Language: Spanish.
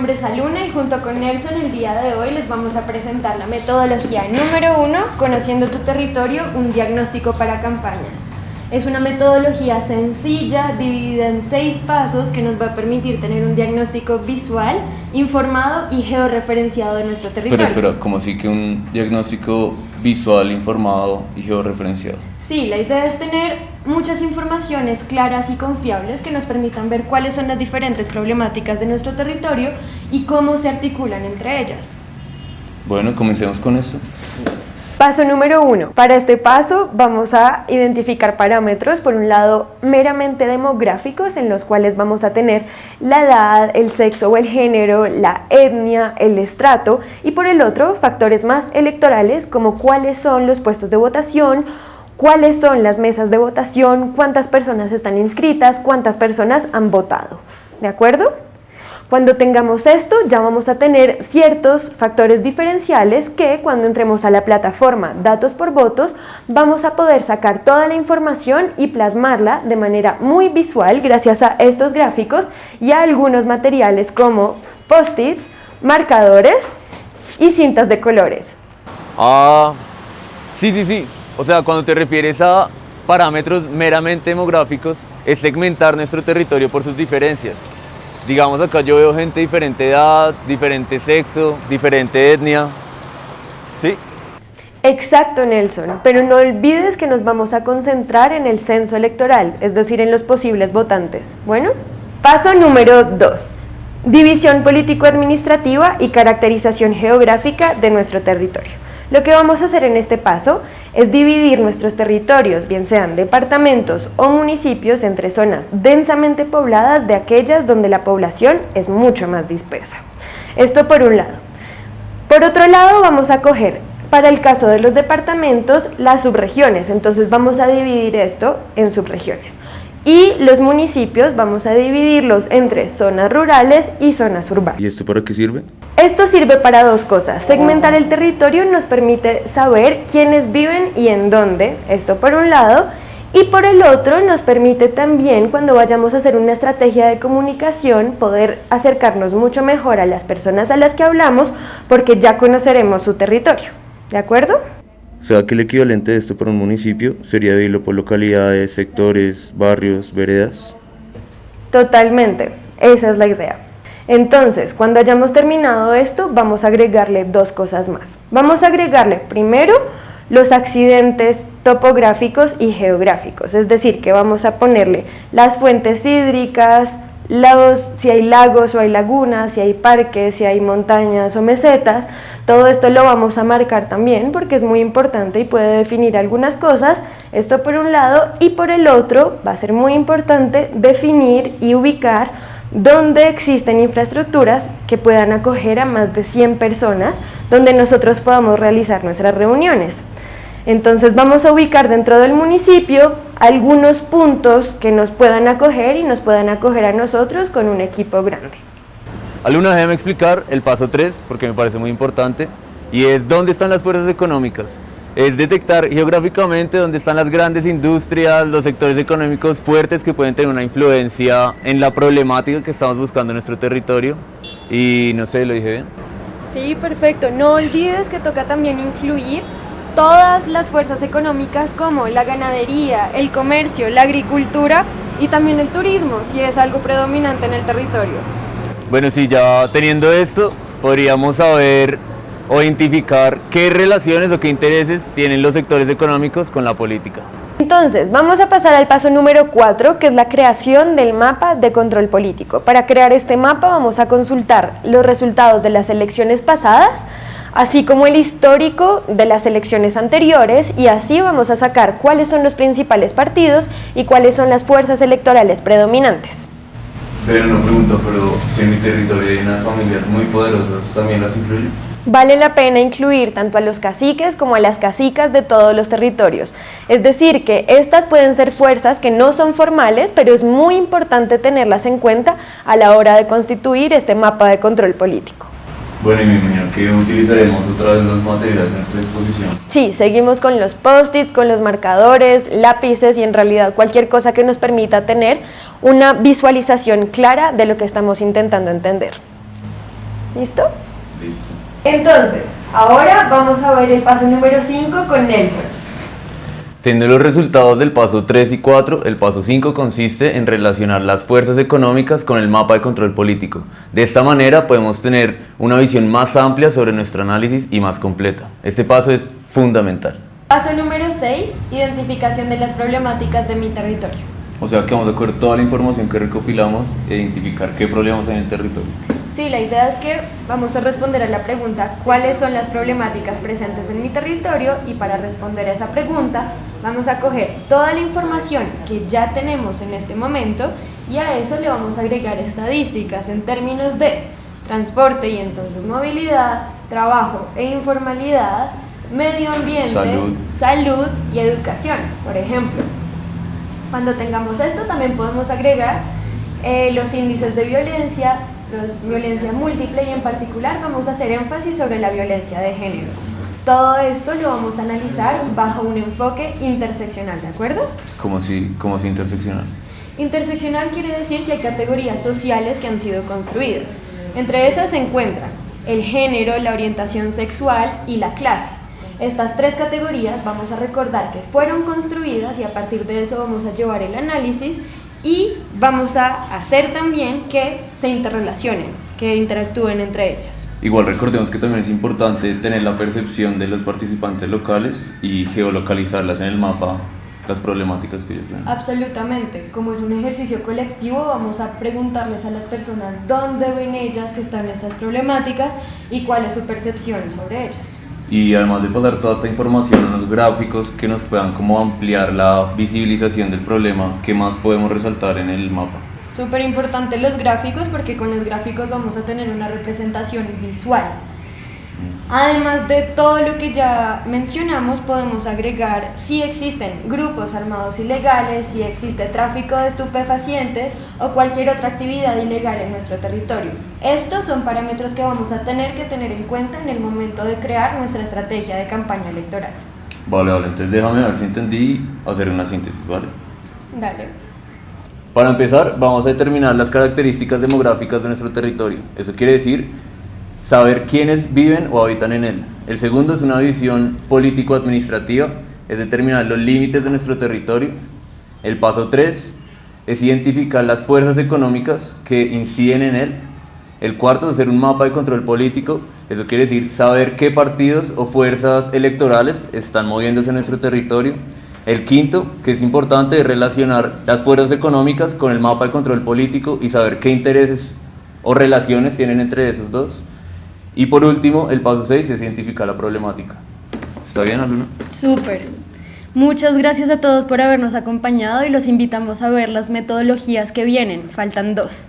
nombre es Aluna y junto con Nelson el día de hoy les vamos a presentar la metodología número 1, Conociendo tu territorio, un diagnóstico para campañas. Es una metodología sencilla, dividida en 6 pasos que nos va a permitir tener un diagnóstico visual, informado y georreferenciado de nuestro territorio. Espera, ¿cómo así que un diagnóstico visual, informado y georreferenciado? Sí, la idea es tener muchas informaciones claras y confiables que nos permitan ver cuáles son las diferentes problemáticas de nuestro territorio y cómo se articulan entre ellas. Bueno, comencemos con esto. Paso número 1. Para este paso vamos a identificar parámetros, por un lado meramente demográficos, en los cuales vamos a tener la edad, el sexo o el género, la etnia, el estrato, y por el otro factores más electorales como cuáles son los puestos de votación, cuáles son las mesas de votación, cuántas personas están inscritas, cuántas personas han votado. ¿De acuerdo? Cuando tengamos esto, ya vamos a tener ciertos factores diferenciales que cuando entremos a la plataforma Datos por Votos, vamos a poder sacar toda la información y plasmarla de manera muy visual gracias a estos gráficos y a algunos materiales como post-its, marcadores y cintas de colores. Sí. O sea, cuando te refieres a parámetros meramente demográficos, es segmentar nuestro territorio por sus diferencias. Digamos, acá yo veo gente de diferente edad, diferente sexo, diferente etnia. ¿Sí? Exacto, Nelson, pero no olvides que nos vamos a concentrar en el censo electoral, es decir, en los posibles votantes. Bueno, paso número 2. División político-administrativa y caracterización geográfica de nuestro territorio. Lo que vamos a hacer en este paso es dividir nuestros territorios, bien sean departamentos o municipios, entre zonas densamente pobladas de aquellas donde la población es mucho más dispersa. Esto por un lado. Por otro lado, vamos a coger, para el caso de los departamentos, las subregiones. Entonces vamos a dividir esto en subregiones. Y los municipios vamos a dividirlos entre zonas rurales y zonas urbanas. ¿Y esto para qué sirve? Esto sirve para 2 cosas. Segmentar el territorio nos permite saber quiénes viven y en dónde, esto por un lado, y por el otro nos permite también, cuando vayamos a hacer una estrategia de comunicación, poder acercarnos mucho mejor a las personas a las que hablamos porque ya conoceremos su territorio. ¿De acuerdo? O sea que el equivalente de esto para un municipio sería dividirlo por localidades, sectores, barrios, veredas. Totalmente, esa es la idea. Entonces, cuando hayamos terminado esto, vamos a agregarle 2 cosas más. Vamos a agregarle primero los accidentes topográficos y geográficos, es decir, que vamos a ponerle las fuentes hídricas, si hay lagos o hay lagunas, si hay parques, si hay montañas o mesetas. Todo esto lo vamos a marcar también porque es muy importante y puede definir algunas cosas. Esto por un lado, y por el otro va a ser muy importante definir y ubicar dónde existen infraestructuras que puedan acoger a más de 100 personas, donde nosotros podamos realizar nuestras reuniones. Entonces vamos a ubicar dentro del municipio algunos puntos que nos puedan acoger y nos puedan acoger a nosotros con un equipo grande. Aluna, déjame explicar el paso 3 porque me parece muy importante, y es dónde están las fuerzas económicas. Es detectar geográficamente dónde están las grandes industrias, los sectores económicos fuertes que pueden tener una influencia en la problemática que estamos buscando en nuestro territorio. Y no sé, ¿lo dije bien? Sí, perfecto. No olvides que toca también incluir todas las fuerzas económicas como la ganadería, el comercio, la agricultura y también el turismo, si es algo predominante en el territorio. Bueno, sí, ya teniendo esto, podríamos saber o identificar qué relaciones o qué intereses tienen los sectores económicos con la política. Entonces, vamos a pasar al paso número 4, que es la creación del mapa de control político. Para crear este mapa vamos a consultar los resultados de las elecciones pasadas, así como el histórico de las elecciones anteriores, y así vamos a sacar cuáles son los principales partidos y cuáles son las fuerzas electorales predominantes. Pero no pregunto, pero si en mi territorio hay unas familias muy poderosas, ¿también las incluye? Vale la pena incluir tanto a los caciques como a las cacicas de todos los territorios. Es decir, que estas pueden ser fuerzas que no son formales, pero es muy importante tenerlas en cuenta a la hora de constituir este mapa de control político. Bueno, y me imagino que utilizaremos otra vez los materiales en nuestra exposición. Sí, seguimos con los post-its, con los marcadores, lápices y en realidad cualquier cosa que nos permita tener una visualización clara de lo que estamos intentando entender. ¿Listo? Listo. Entonces, ahora vamos a ver el paso número 5 con Nelson. Teniendo los resultados del paso 3 y 4, el paso 5 consiste en relacionar las fuerzas económicas con el mapa de control político. De esta manera podemos tener una visión más amplia sobre nuestro análisis y más completa. Este paso es fundamental. Paso número 6, identificación de las problemáticas de mi territorio. O sea que vamos a coger toda la información que recopilamos e identificar qué problemas hay en el territorio. Sí, la idea es que vamos a responder a la pregunta ¿cuáles son las problemáticas presentes en mi territorio? Y para responder a esa pregunta vamos a coger toda la información que ya tenemos en este momento y a eso le vamos a agregar estadísticas en términos de transporte y entonces movilidad, trabajo e informalidad, medio ambiente, salud y educación, por ejemplo. Cuando tengamos esto también podemos agregar los índices de violencia múltiple y en particular vamos a hacer énfasis sobre la violencia de género. Todo esto lo vamos a analizar bajo un enfoque interseccional, ¿de acuerdo? ¿Cómo así interseccional? Interseccional quiere decir que hay categorías sociales que han sido construidas. Entre esas se encuentran el género, la orientación sexual y la clase. Estas tres categorías vamos a recordar que fueron construidas y a partir de eso vamos a llevar el análisis y vamos a hacer también que se interrelacionen, que interactúen entre ellas. Igual recordemos que también es importante tener la percepción de los participantes locales y geolocalizarlas en el mapa, las problemáticas que ellos ven. Absolutamente, como es un ejercicio colectivo vamos a preguntarles a las personas dónde ven ellas que están esas problemáticas y cuál es su percepción sobre ellas. Y además de pasar toda esta información a unos gráficos que nos puedan como ampliar la visibilización del problema, ¿qué más podemos resaltar en el mapa? Súper importante los gráficos porque con los gráficos vamos a tener una representación visual. Además de todo lo que ya mencionamos, podemos agregar si existen grupos armados ilegales, si existe tráfico de estupefacientes o cualquier otra actividad ilegal en nuestro territorio. Estos son parámetros que vamos a tener que tener en cuenta en el momento de crear nuestra estrategia de campaña electoral. Vale, entonces déjame ver si entendí, hacer una síntesis, ¿vale? Dale. Para empezar, vamos a determinar las características demográficas de nuestro territorio. Eso quiere decir saber quiénes viven o habitan en él. El segundo es una visión político-administrativa, es determinar los límites de nuestro territorio. El paso 3 es identificar las fuerzas económicas que inciden en él. El cuarto es hacer un mapa de control político, eso quiere decir saber qué partidos o fuerzas electorales están moviéndose en nuestro territorio. El quinto, que es importante, es relacionar las fuerzas económicas con el mapa de control político y saber qué intereses o relaciones tienen entre esos dos. Y por último, el paso 6 es identificar la problemática. ¿Está bien, Aluna? Súper. Muchas gracias a todos por habernos acompañado y los invitamos a ver las metodologías que vienen. Faltan 2.